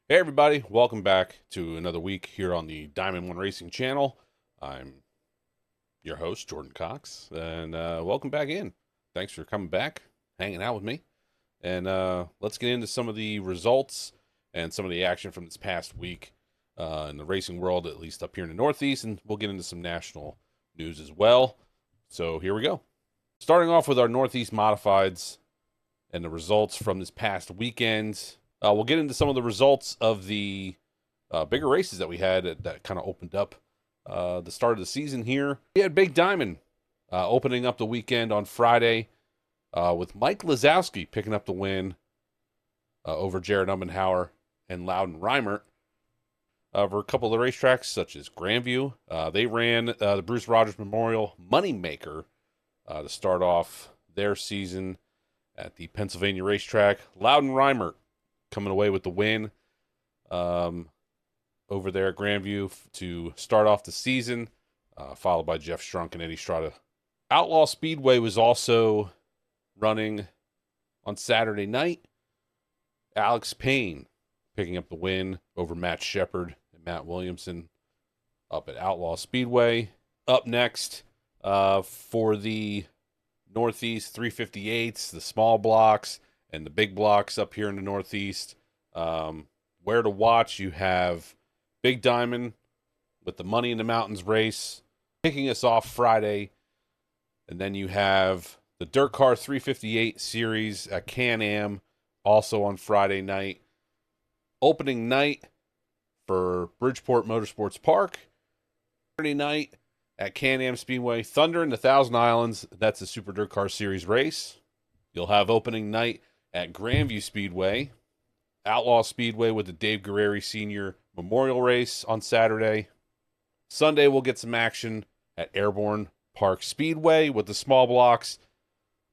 Hey everybody, welcome back to another week here on the Diamond One Racing channel. I'm your host, Jordon Cox, and welcome back in. Thanks for coming back, hanging out with me, and let's get into some of the results and some of the action from this past week in the racing world, at least up here in the Northeast, and we'll get into some national news as well. So here we go. Starting off with our Northeast Modifieds and the results from this past weekend. We'll get into some of the results of the bigger races that we had that kind of opened up the start of the season here. We had Big Diamond opening up the weekend on Friday with Mike Lazowski picking up the win over Jared Umbenhauer and Loudon Reimert over a couple of the racetracks such as Grandview. They ran the Bruce Rogers Memorial Moneymaker to start off their season at the Pennsylvania racetrack. Loudon Reimert coming away with the win over there at Grandview to start off the season, followed by Jeff Strunk and Eddie Strada. Outlaw Speedway was also running on Saturday night. Alex Payne picking up the win over Matt Shepard and Matt Williamson up at Outlaw Speedway. Up next for the Northeast 358s, the small blocks, and the big blocks up here in the Northeast. Where to watch, you have Big Diamond with the Money in the Mountains race kicking us off Friday. And then you have the Dirt Car 358 series at Can-Am also on Friday night. Opening night for Bridgeport Motorsports Park. Saturday night at Can-Am Speedway, Thunder in the Thousand Islands. That's a Super Dirt Car Series race. You'll have opening night at Grandview Speedway, Outlaw Speedway with the Dave Guerreri Sr. Memorial Race on Saturday. Sunday, we'll get some action at Airborne Park Speedway with the small blocks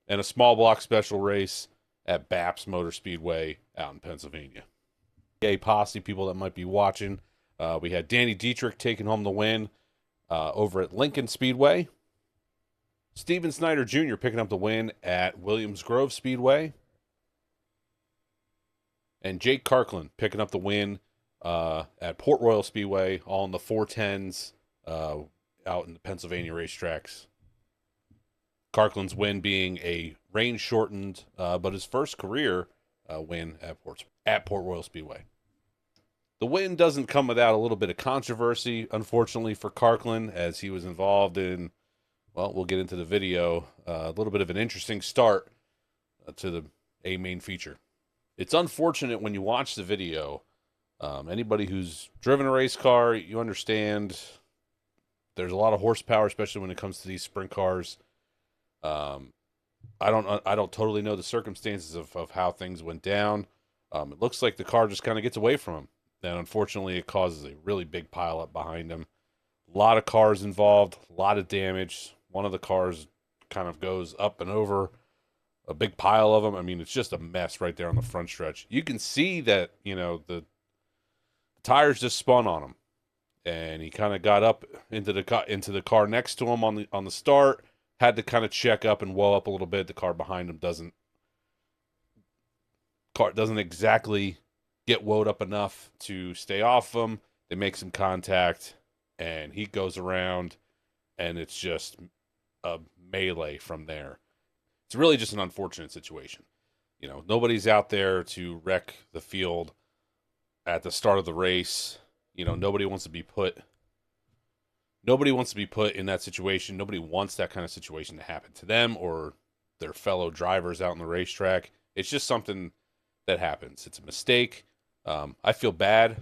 and a small block special race at Baps Motor Speedway out in Pennsylvania. Yay, posse people that might be watching. We had Danny Dietrich taking home the win over at Lincoln Speedway. Steven Snyder Jr. picking up the win at Williams Grove Speedway. And Jake Kirkland picking up the win at Port Royal Speedway, all in the 410s out in the Pennsylvania racetracks. Kirkland's win being a rain-shortened, but his first career win at Port Royal Speedway. The win doesn't come without a little bit of controversy, unfortunately, for Kirkland, as he was involved in, well, we'll get into the video, a little bit of an interesting start to the A main feature. It's unfortunate when you watch the video. Anybody who's driven a race car, you understand there's a lot of horsepower, especially when it comes to these sprint cars. I don't totally know the circumstances of how things went down. It looks like the car just kind of gets away from him. And unfortunately, it causes a really big pileup behind him. A lot of cars involved, a lot of damage. One of the cars kind of goes up and over a big pile of them. I mean, it's just a mess right there on the front stretch. You can see that, the tires just spun on him, and he kind of got up into the car next to him on the start. Had to kind of check up and whoa up a little bit. The car behind him doesn't exactly get woed up enough to stay off him. They make some contact, and he goes around, and it's just a melee from there. It's really just an unfortunate situation. Nobody's out there to wreck the field at the start of the race. Nobody wants to be put in that situation. Nobody wants that kind of situation to happen to them or their fellow drivers out on the racetrack. It's just something that happens. It's a mistake. I feel bad,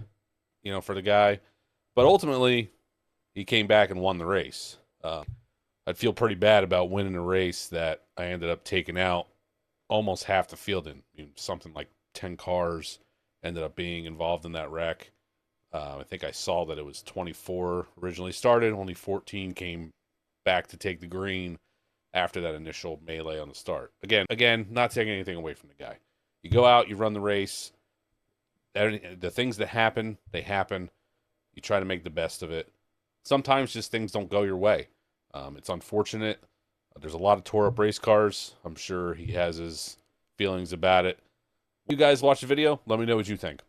for the guy, but ultimately he came back and won the race. I'd feel pretty bad about winning a race that I ended up taking out almost half the field in. Something like 10 cars ended up being involved in that wreck. I think I saw that it was 24 originally started. Only 14 came back to take the green after that initial melee on the start. Again, not taking anything away from the guy. You go out, you run the race. The things that happen, they happen. You try to make the best of it. Sometimes just things don't go your way. It's unfortunate. There's a lot of tore up race cars. I'm sure he has his feelings about it. You guys watch the video. Let me know what you think.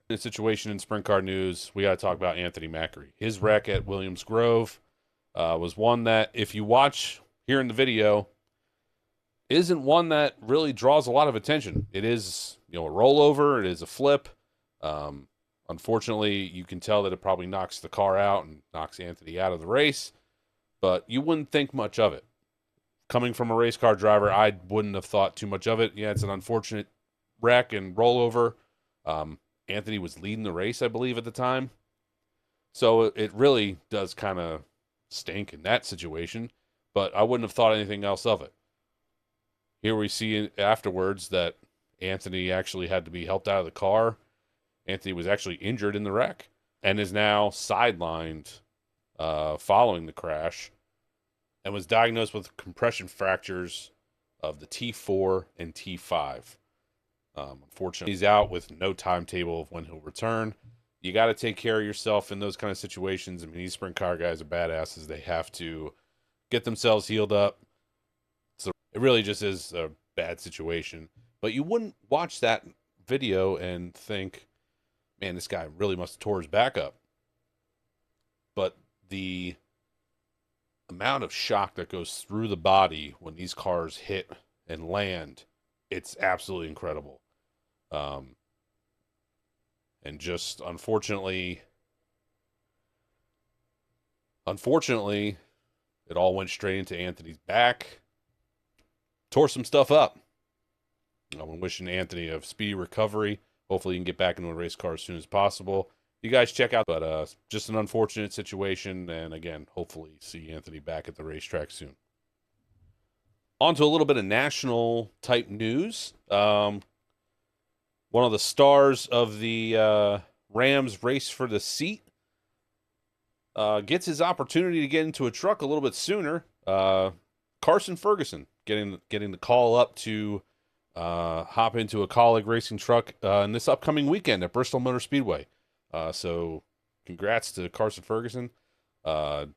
The situation in sprint car news, we got to talk about Anthony Macri. His wreck at Williams Grove was one that, if you watch here in the video, isn't one that really draws a lot of attention. It is, a rollover. It is a flip. Unfortunately, you can tell that it probably knocks the car out and knocks Anthony out of the race, but you wouldn't think much of it. Coming from a race car driver, I wouldn't have thought too much of it. Yeah, it's an unfortunate wreck and rollover. Anthony was leading the race, I believe, at the time. So it really does kind of stink in that situation, but I wouldn't have thought anything else of it. Here we see afterwards that Anthony actually had to be helped out of the car. Anthony was actually injured in the wreck and is now sidelined following the crash and was diagnosed with compression fractures of the T4 and T5. Unfortunately, he's out with no timetable of when he'll return. You got to take care of yourself in those kind of situations. I mean, these sprint car guys are badasses. They have to get themselves healed up. So it really just is a bad situation. But you wouldn't watch that video and think, man, this guy really must have tore his back up. But the amount of shock that goes through the body when these cars hit and land, it's absolutely incredible. And just unfortunately, it all went straight into Anthony's back. Tore some stuff up. I'm wishing Anthony a speedy recovery. Hopefully he can get back into a race car as soon as possible. You guys check out, but just an unfortunate situation. And again, hopefully see Anthony back at the racetrack soon. On to a little bit of national type news. One of the stars of the Rams race for the seat gets his opportunity to get into a truck a little bit sooner. Carson Ferguson getting the call up to hop into a Colleague racing truck in this upcoming weekend at Bristol Motor Speedway. So congrats to Carson Ferguson. I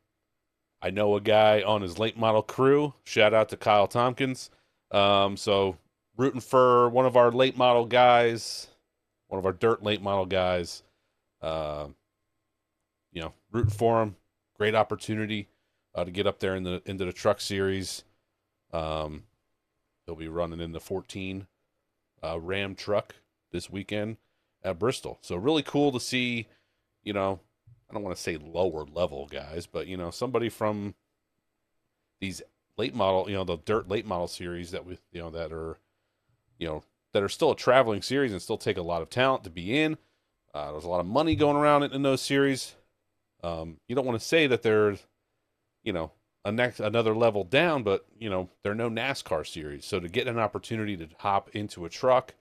know a guy on his late model crew. Shout out to Kyle Tompkins. So rooting for one of our late model guys, one of our dirt late model guys. Rooting for him. Great opportunity to get up there into the truck series. He'll be running in the 14 Ram truck this weekend at Bristol. So really cool to see, I don't want to say lower level guys, but, somebody from these late model, the dirt late model series that that are still a traveling series and still take a lot of talent to be in. There's a lot of money going around in those series. You don't want to say that they're, another level down, but they're no NASCAR series. So to get an opportunity to hop into a truck,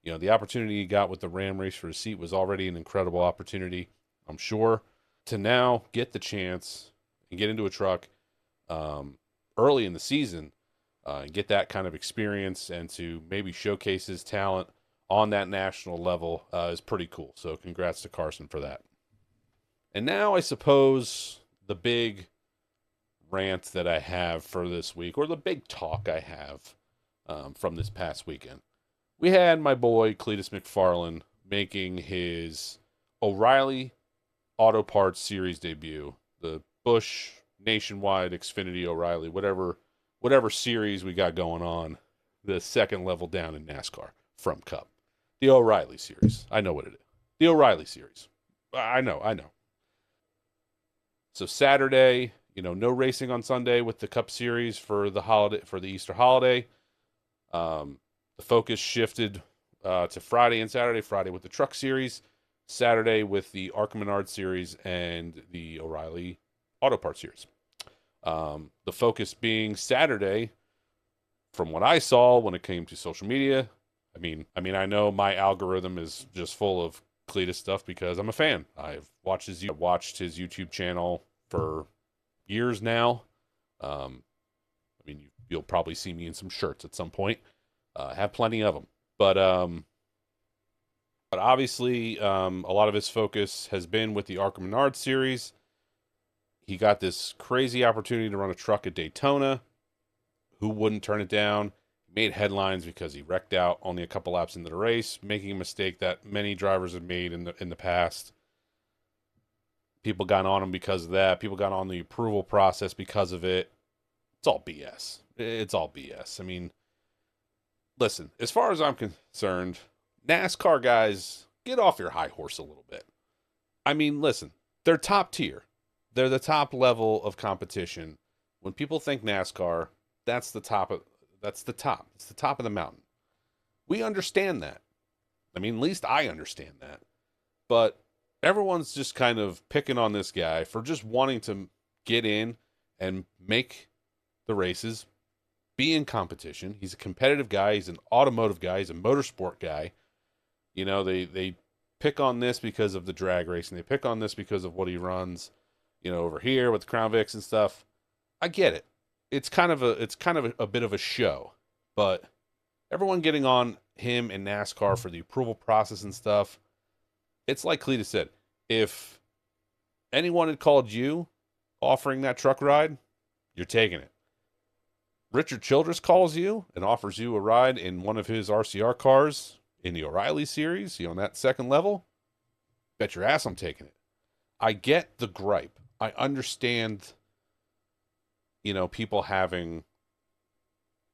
the opportunity you got with the Ram race for a seat was already an incredible opportunity, I'm sure. To now get the chance and get into a truck early in the season and get that kind of experience and to maybe showcase his talent on that national level is pretty cool. So congrats to Carson for that. And now I suppose the big rant that I have for this week, or the big talk I have from this past weekend. We had my boy Cletus McFarland making his O'Reilly Auto Parts Series debut, the Busch Nationwide Xfinity O'Reilly, whatever series we got going on, the second level down in NASCAR from Cup. The O'Reilly Series. I know what it is. The O'Reilly Series. I know. So Saturday, no racing on Sunday with the Cup Series for the Easter holiday. The focus shifted to Friday and Saturday. Friday with the Truck Series, Saturday with the ARCA Menard Series and the O'Reilly Auto Parts Series. The focus being Saturday, from what I saw when it came to social media. I mean, I know my algorithm is just full of Cletus stuff because I'm a fan. I've watched his YouTube channel for years now. You'll probably see me in some shirts at some point. Have plenty of them, but obviously a lot of his focus has been with the ARCA Menard Series. He got this crazy opportunity to run a truck at Daytona. Who wouldn't turn it down? Made headlines because he wrecked out only a couple laps into the race, making a mistake that many drivers have made in the past. People got on him because of that. People got on the approval process because of it. It's all BS. It's all BS. I mean, listen, as far as I'm concerned, NASCAR guys, get off your high horse a little bit. I mean, listen, they're top tier. They're the top level of competition. When people think NASCAR, that's the top of that's the top. It's the top of the mountain. We understand that. I mean, at least I understand that. But everyone's just kind of picking on this guy for just wanting to get in and make the races, be in competition. He's a competitive guy. He's an automotive guy. He's a motorsport guy. You know, they pick on this because of the drag racing. They pick on this because of what he runs, you know, over here with the Crown Vics and stuff. I get it. It's kind of a bit of a show, but everyone getting on him and NASCAR for the approval process and stuff. It's like Cletus said, if anyone had called you offering that truck ride, you're taking it. Richard Childress calls you and offers you a ride in one of his RCR cars in the O'Reilly series, you know, on that second level, bet your ass I'm taking it. I get the gripe. I understand, you know, people having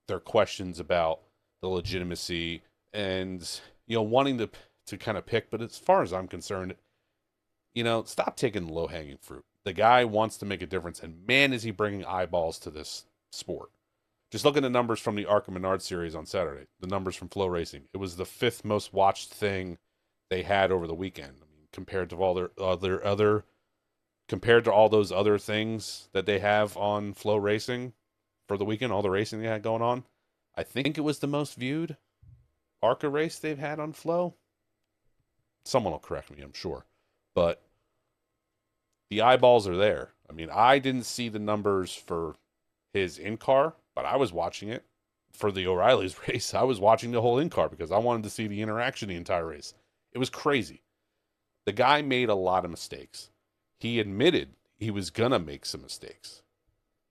their questions about the legitimacy and, you know, wanting to kind of pick, but as far as I'm concerned, you know, stop taking low-hanging fruit. The guy wants to make a difference, and man, is he bringing eyeballs to this sport. Just look at the numbers from the Arca Menard series on Saturday, the numbers from Flow Racing. It was the 5th most watched thing they had over the weekend. I mean, compared to all their compared to all those other things that they have on Flow Racing for the weekend, all the racing they had going on, I think it was the most viewed Arca race they've had on Flow. Someone will correct me, I'm sure. But the eyeballs are there. I mean, I didn't see the numbers for his in-car, but I was watching it for the O'Reilly's race. I was watching the whole in-car because I wanted to see the interaction the entire race. It was crazy. The guy made a lot of mistakes. He admitted he was going to make some mistakes.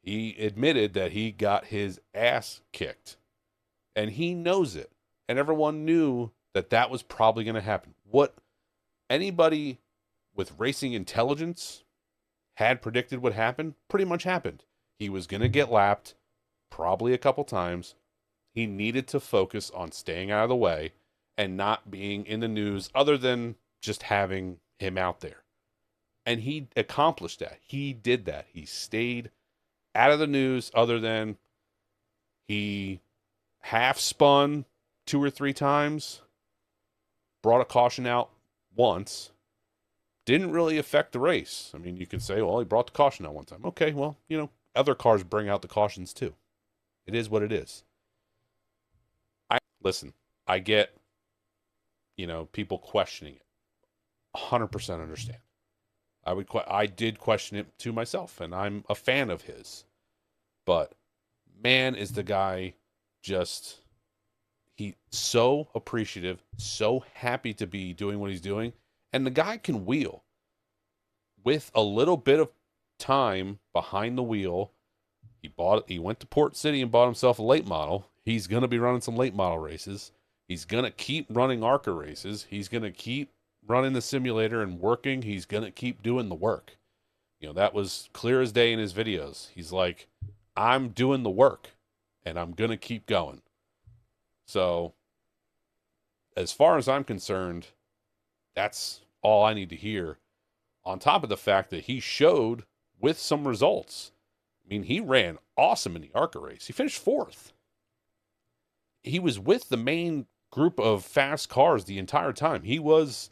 He admitted that he got his ass kicked. And he knows it. And everyone knew that that was probably going to happen. What anybody with racing intelligence had predicted would happen pretty much happened. He was going to get lapped probably a couple times. He needed to focus on staying out of the way and not being in the news other than just having him out there. And he accomplished that. He did that. He stayed out of the news other than he half spun 2 or 3 times, brought a caution out once, didn't really affect the race. I mean, you could say, well, he brought the caution out one time. Okay, well, you know, other cars bring out the cautions too. It is what it is. Listen, I get, you know, people questioning it. 100% understand. I did question it to myself, and I'm a fan of his. But man, is the guy just he so appreciative, so happy to be doing what he's doing, and the guy can wheel with a little bit of time behind the wheel. He went to Port City and bought himself a late model. He's going to be running some late model races. He's going to keep running ARCA races. He's going to keep running the simulator and working. He's going to keep doing the work. You know, that was clear as day in his videos. He's like, I'm doing the work and I'm going to keep going. So as far as I'm concerned, that's all I need to hear. On top of the fact that he showed with some results. I mean, he ran awesome in the ARCA race. He finished 4th. He was with the main group of fast cars the entire time. He was,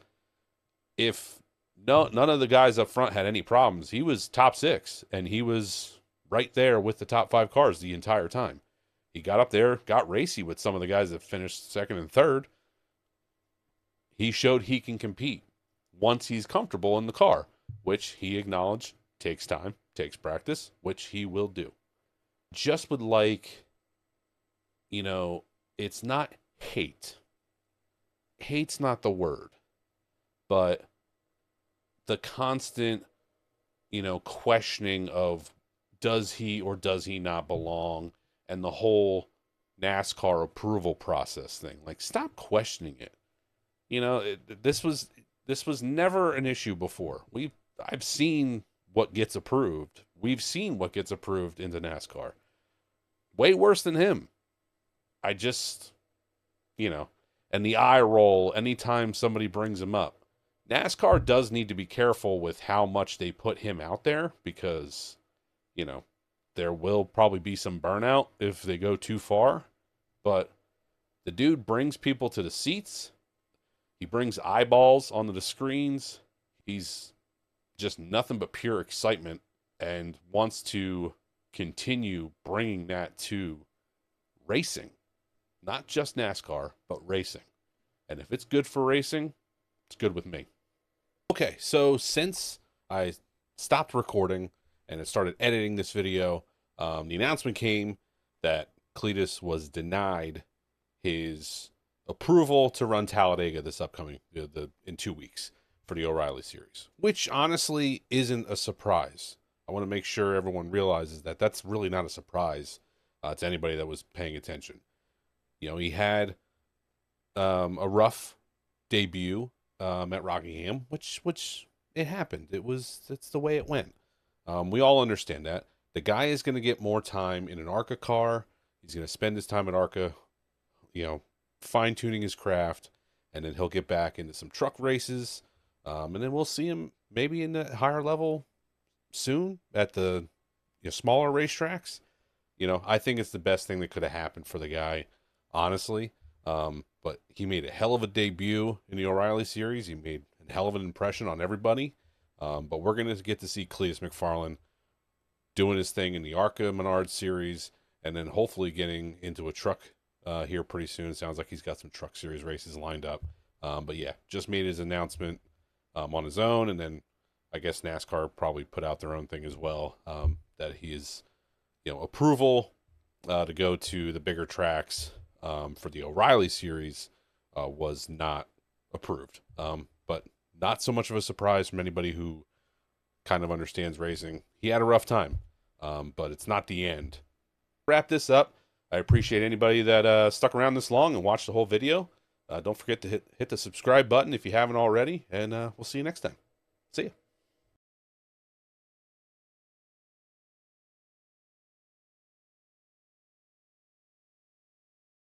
if none of the guys up front had any problems, he was top 6, and he was right there with the top 5 cars the entire time. He got up there, got racy with some of the guys that finished 2nd and 3rd. He showed he can compete once he's comfortable in the car, which he acknowledged takes time, takes practice, which he will do. Just would like, you know, it's not hate. Hate's not the word, but the constant, you know, questioning of does he or does he not belong, and the whole NASCAR approval process thing. Like, stop questioning it. You know, this was never an issue before. I've seen what gets approved. We've seen what gets approved into NASCAR. Way worse than him. I just, you know, and the eye roll anytime somebody brings him up. NASCAR does need to be careful with how much they put him out there because, you know, there will probably be some burnout if they go too far. But the dude brings people to the seats. He brings eyeballs onto the screens. He's just nothing but pure excitement and wants to continue bringing that to racing. Not just NASCAR, but racing. And if it's good for racing, it's good with me. Okay, so since I stopped recording and I started editing this video, the announcement came that Cletus was denied his approval to run Talladega this upcoming in 2 weeks for the O'Reilly series, which honestly isn't a surprise. I want to make sure everyone realizes that that's really not a surprise to anybody that was paying attention. You know, he had a rough debut at Rockingham, which it happened. It's the way it went. We all understand that. The guy is going to get more time in an ARCA car. He's going to spend his time at ARCA, you know, fine-tuning his craft, and then he'll get back into some truck races, and then we'll see him maybe in the higher level soon at the smaller racetracks. You know, I think it's the best thing that could have happened for the guy, honestly. But he made a hell of a debut in the O'Reilly series. He made a hell of an impression on everybody. But we're going to get to see Cletus McFarland doing his thing in the ARCA Menard series, and then hopefully getting into a truck here pretty soon. It sounds like he's got some truck series races lined up. But yeah, just made his announcement on his own, and then I guess NASCAR probably put out their own thing as well, that he is, approval to go to the bigger tracks for the O'Reilly series was not approved. But not so much of a surprise from anybody who kind of understands racing. He had a rough time, but it's not the end. Wrap this up. I appreciate anybody that stuck around this long and watched the whole video. Don't forget to hit the subscribe button if you haven't already, and we'll see you next time. See ya.